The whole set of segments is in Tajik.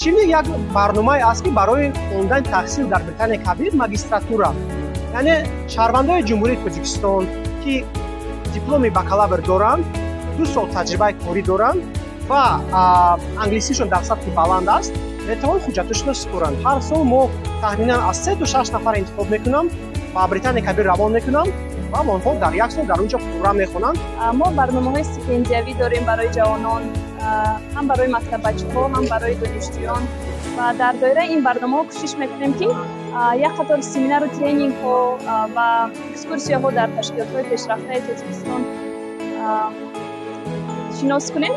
чили як барномае аст ки барои хондани таҳсил дар Британияи Кабир магистратура, яъне шаҳрвандои ҷумҳурии Тоҷикистон ки дипломи бакалавр доранд, 2 сол таҷрибаи корӣ доранд ва англисишон дар сатҳи баланд аст, метавонанд ҳуҷҷаташонро супоранд. Ҳар сол мо тахминан аз 3 то 6 нафар интихоб мекунам, ба Британияи Кабир равон мекунам ва онҳо дар як сол дар онҷо пурра мехонанд. мо барномаҳои стипендиявӣ дорем барои ҷавонон, ҳам барои мактаббачиҳо, ҳам барои донишҷӯён ва дар доираи ин барномаҳо кӯшиш мекунем ки як қатори семинару тренингҳо ва экскурсияҳо дар ташкилотҳои пешрафтаи Тоҷикистон шинос кунем.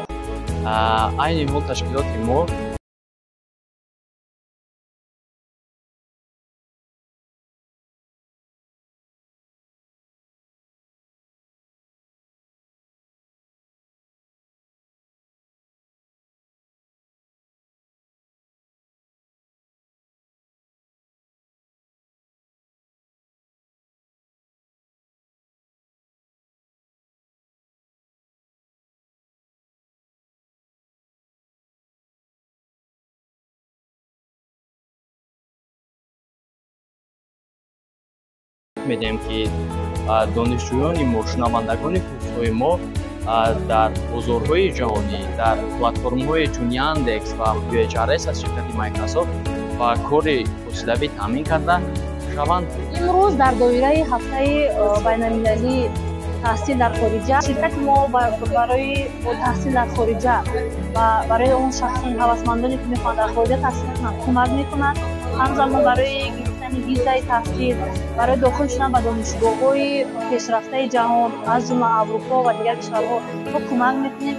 айни ҳол ташкилоти мо медиҳем ки донишҷӯёни мо, шунавандагони курсҳои мо дар бозорҳои ҷаҳонӣ, дар платформаҳои чун Яндекс ва UHRS аз ширкати Microsoft ба кори ҳосилавӣ таъмин карда шаванд. имрӯз дар доираи ҳафтаи байналмилалии таҳсил дар хориҷа ширкати мо барои таҳсил дар хориҷа ва барои он шахсони ҳавасмандоне ки мехоҳанд дар хориҷа таҳсил кунанд кӯмак мекунад. ҳамзамон барои гирифтани визаи таҳсил, барои дохил шудан ба донишгоҳҳои пешрафтаи ҷаҳон аз ҷумла Аврупо ва дигар кишварҳо мо кӯмак мекунем.